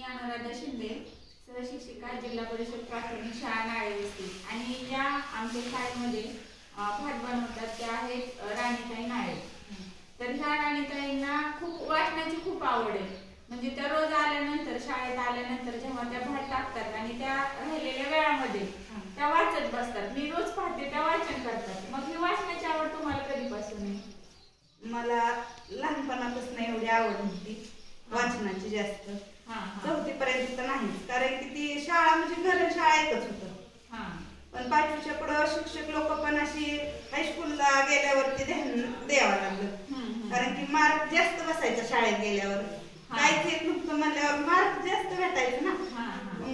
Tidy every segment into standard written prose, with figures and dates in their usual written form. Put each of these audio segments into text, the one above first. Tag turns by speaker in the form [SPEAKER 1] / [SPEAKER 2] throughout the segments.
[SPEAKER 1] मी अनुराधा शिंदे, सहशिक्षिका, जिल्हा परिषद प्राथमिक शाळा नाळेवस्ती. आणि या आमच्या शाळेमध्ये भात बनवतात त्या आहेत राणीताई नाळे. तर ह्या राणीताईंना खूप वाचनाची खूप आवड आहे. म्हणजे त्या रोज आल्यानंतर, शाळेत आल्यानंतर जेव्हा त्या भात टाकतात आणि त्या राहिलेल्या वेळामध्ये त्या वाचत बसतात. मी रोज पाहते त्या वाचन करतात. मग ही वाचनाची आवड तुम्हाला कधीपासून आहे?
[SPEAKER 2] मला लहानपणापासून एवढी आवड होती वाचनाची जास्त. चौथी पर्यंत तर नाहीच, कारण की ती शाळा म्हणजे घर शाळा एकच होतं. पण पाचवीच्या पुढं शिक्षक लोक पण अशी हायस्कूलला गेल्यावरती ध्यान द्यावं लागलं, कारण की मार्क जास्त बसायचा शाळेत गेल्यावर. काहीच येत नव्हतं म्हणल्यावर मार्क जास्त भेटायचं ना.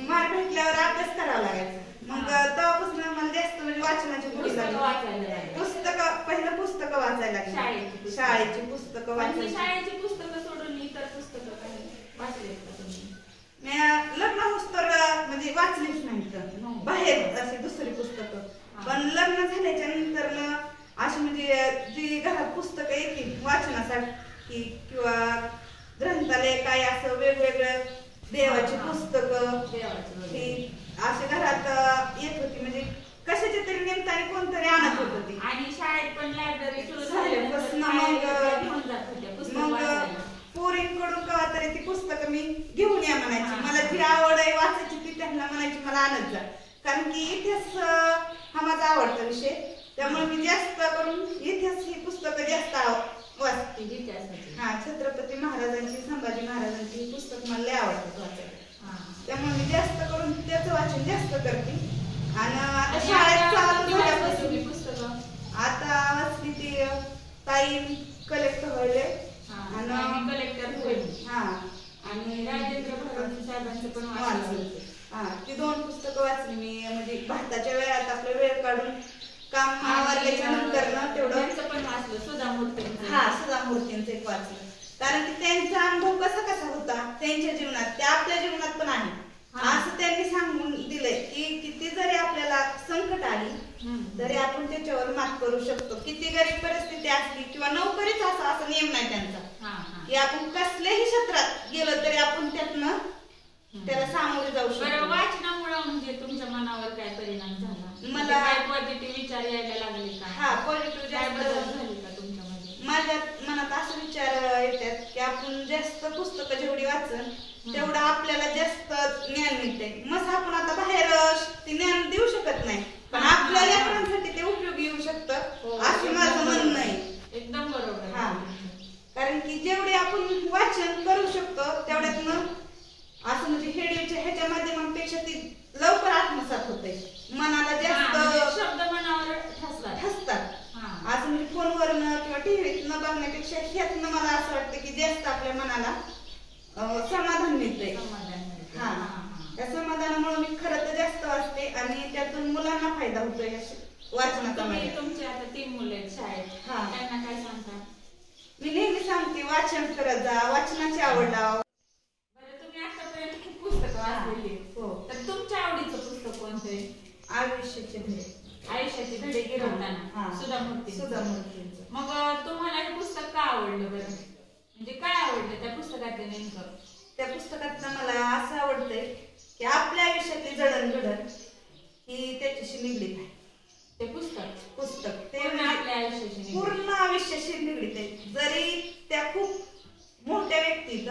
[SPEAKER 2] मार्क भेटल्यावर अभ्यास करावा लागायचा. मग तेव्हापासून मला जास्त म्हणजे वाचनाची गोडी लागली. पुस्तकं, पहिलं पुस्तकं वाचायला लागली. शाळेची पुस्तकं वाचायची.
[SPEAKER 1] शाळेची पुस्तकं सोडून इतर पुस्तकं काही वाचले का तुम्ही?
[SPEAKER 2] लग्न होस्तर म्हणजे वाचलीच नाही बाहेर अशी दुसरी पुस्तकं. पण लग्न झाल्याच्या नंतर अशी म्हणजे जी घरात पुस्तकं येतील वाचनासाठी किंवा ग्रंथालय काय असं वेगवेगळं देवाची पुस्तकं ही अशी घरात येत होती. म्हणजे कशाच्या तरी निमित्ताने कोणतरी आणत होत ती.
[SPEAKER 1] आणि शाळेत पण लायब्ररी सुरू
[SPEAKER 2] झाल्यापासून मग पोरींकडून कवा तरी ती पुस्तकं मी घेऊन या म्हणायची. मला जी आवड आहे वाचायची ती त्यांना म्हणायची मला आणत जा, कारण की इतिहास हा माझा आवडता विषय. त्यामुळे मी जास्त करून इतिहास ही पुस्तकं जास्त वाचते. छत्रपती महाराजांची, संभाजी महाराजांची ही पुस्तक मला लय आवडतात वाचायला. त्यामुळे मी जास्त करून त्याचं वाचन जास्त करते. आणि आता शाळेत चालू झाल्यापासून पुस्तकं आता वाचली ती ताई कलेक्टर व्हायले आणि
[SPEAKER 1] कलेक्टर होईल
[SPEAKER 2] आणि
[SPEAKER 1] राजेंद्र भगत साहेबांचं पण वाचलं.
[SPEAKER 2] ती दोन पुस्तकं वाचली मी. म्हणजे भारताच्या वेळात आपला वेळ काढून काम आवरल्याच्या नंतर ना तेवढं
[SPEAKER 1] पण वाचलं. सुधा
[SPEAKER 2] मूर्तींचं एक वाचलं, कारण की त्यांचा अनुभव कसा कसा होता त्यांच्या जीवनात, ते आपल्या जीवनात पण आहे असं त्यांनी सांगून दिलंय की किती जरी आपल्याला संकट आली तरी आपण त्याच्यावर मात करू शकतो. किती गरीब परिस्थिती असली किंवा नोकरीच असा नियम नाही त्यांचा की आपण कसल्याही क्षेत्रात गेलो तरी आपण त्यातनं त्याला सामोरे जाऊ शकतो.
[SPEAKER 1] वाचनामुळे म्हणजे तुमच्या मनावर काय परिणाम झाला?
[SPEAKER 2] मला
[SPEAKER 1] पॉझिटिव्ह विचार यायला लागले का?
[SPEAKER 2] पॉझिटिव्ह जास्त
[SPEAKER 1] झाले का तुमच्यामध्ये?
[SPEAKER 2] माझ्या मनात असे विचार येतात की आपण जास्त पुस्तकं जेवढी वाचन तेवढं आपल्याला जास्त ज्ञान मिळते. मग आपण आता बाहेर ते ज्ञान देऊ शकत नाही, पण आपल्या लेकरांसाठी ते उपयोगी येऊ शकतं असं माझं म्हणणं आहे.
[SPEAKER 1] एकदम बरोबर.
[SPEAKER 2] कारण की जेवढे आपण वाचन करू शकतो तेवढ्यातनं असं म्हणजे ह्याच्या माध्यमांपेक्षा ती लवकर आत्मसात होते. मनाला जास्त
[SPEAKER 1] शब्द मनावर
[SPEAKER 2] ठसतात. असं म्हणजे फोनवरनं किंवा टीव्हीतनं बघण्यापेक्षा ह्यातनं मला असं वाटतं की जास्त आपल्या मनाला समाधान मिळतंय. त्या समाधानामुळे मी खरं तर जास्त वाचते आणि त्यातून मुलांना फायदा होतोय वाचनाचा.
[SPEAKER 1] तुमचे आता 3 मुलं आहेत शाळेत, त्यांना काय सांगता?
[SPEAKER 2] मी नेहमी सांगते वाचन करत जा, वाचनाची आवड लावा.
[SPEAKER 1] बरं, तुम्ही आतापर्यंत खूप पुस्तकं वाचलेली आहेत, तर तुमच्या आवडीचं पुस्तक कोणतं आहे?
[SPEAKER 2] आयुष्याचे धडे.
[SPEAKER 1] आयुष्याचे धडे गिरवताना सुधा मूर्तींचं. मग तुम्हाला हे पुस्तक का आवडलं बरं? म्हणजे काय आवडलं त्या पुस्तकातलं नेमकं?
[SPEAKER 2] त्या पुस्तकातलं मला असं आवडतंय की आपल्या आयुष्यातली जडणघडण ही त्याच्याशी निगडीत आहे.
[SPEAKER 1] ते पुस्तक
[SPEAKER 2] ते
[SPEAKER 1] आपल्या आयुष्याशी
[SPEAKER 2] पूर्ण आयुष्याशी निगडीत आहे. जरी त्या खूप मोठ्या व्यक्तीत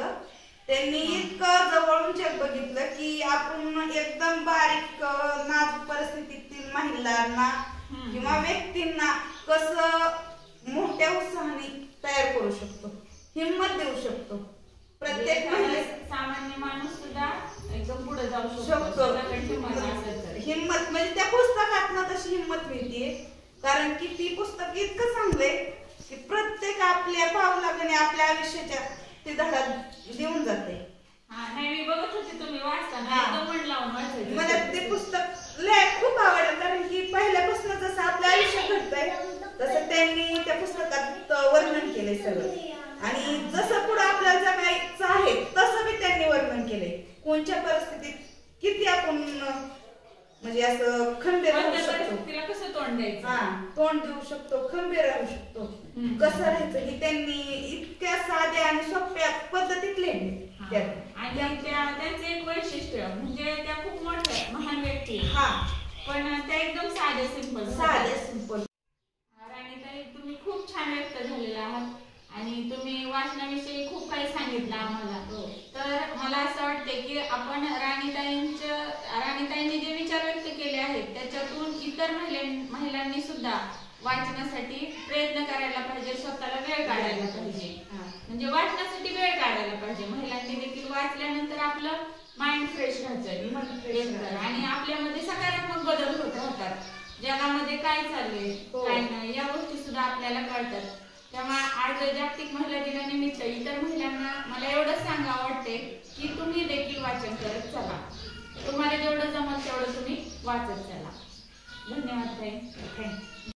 [SPEAKER 2] त्यांनी इतकं जवळून जग बघितलं की आपण एकदम बारीक नाजूक परिस्थितीतील महिलांना किंवा व्यक्तींना कसं मोठ्या उत्साहाने तयार करू शकतो, हिंमत देऊ शकतो. प्रत्येक
[SPEAKER 1] सामान्य माणूस सुद्धा एकदम पुढे जाऊ शकतो.
[SPEAKER 2] हिंमत म्हणजे त्या पुस्तकातनं तशी हिंमत मिळते, कारण की ती पुस्तक इतकं चांगलंय की प्रत्येक आपल्या पावलागणे आपल्या आयुष्याच्या ते धडा देऊन जाते.
[SPEAKER 1] मी बघत होते तुम्ही वाचताना
[SPEAKER 2] मला ते पुस्तक लय खूप आवडलं, कारण की पहिल्यापासून जसं आपल्या आयुष्यात घडतंय तसं त्यांनी त्या पुस्तकात वर्णन केलंय सगळं. आणि जसं पुढे आपल्याला जगायचं आहे तसं बी त्यांनी वर्णन केलंय. कोणत्या परिस्थितीत किती आपण म्हणजे असं खंबीर राहू
[SPEAKER 1] कोणत्या
[SPEAKER 2] शकतो.
[SPEAKER 1] परिस्थितीला कसं तोंड द्यायचं.
[SPEAKER 2] हा, तोंड देऊ शकतो, खंबीर राहू शकतो, कसं राहायचं हे त्यांनी इतक्या साध्या आणि सोप्या पद्धतीत लिहिले त्यात.
[SPEAKER 1] आणि त्यांचं एक वैशिष्ट्य म्हणजे त्या खूप मोठ्या महान व्यक्ती आहेत.
[SPEAKER 2] हा,
[SPEAKER 1] पण त्या एकदम साधे सिंपल
[SPEAKER 2] सिंपल.
[SPEAKER 1] राणीताई, तुम्ही खूप छान व्यक्त झालेला आहात आणि तुम्ही वाचनाविषयी खूप काही सांगितलं आम्हाला. तर मला असं वाटते की आपण राणीताईंनी जे विचार व्यक्त केले आहेत त्याच्यातून इतर महिलांनी सुद्धा वाचनासाठी प्रयत्न करायला पाहिजे, स्वतःला वेळ काढायला पाहिजे. म्हणजे वाचनासाठी वेळ काढायला पाहिजे. महिलांनी देखील वाचल्यानंतर आपलं माइंड फ्रेश राहतं आणि आपल्यामध्ये सकारात्मक बदल होत राहतात. जगामध्ये काय चाललंय काय नाही या गोष्टी सुद्धा आपल्याला कळतात. तेव्हा आज जागतिक महिला दिनानिमित्त इतर महिलांना मला एवढंच सांगावं वाटते की तुम्ही देखील वाचन करत चला. तुम्हाला जेवढं जमल तेवढं तुम्ही वाचत चला. धन्यवाद ताई.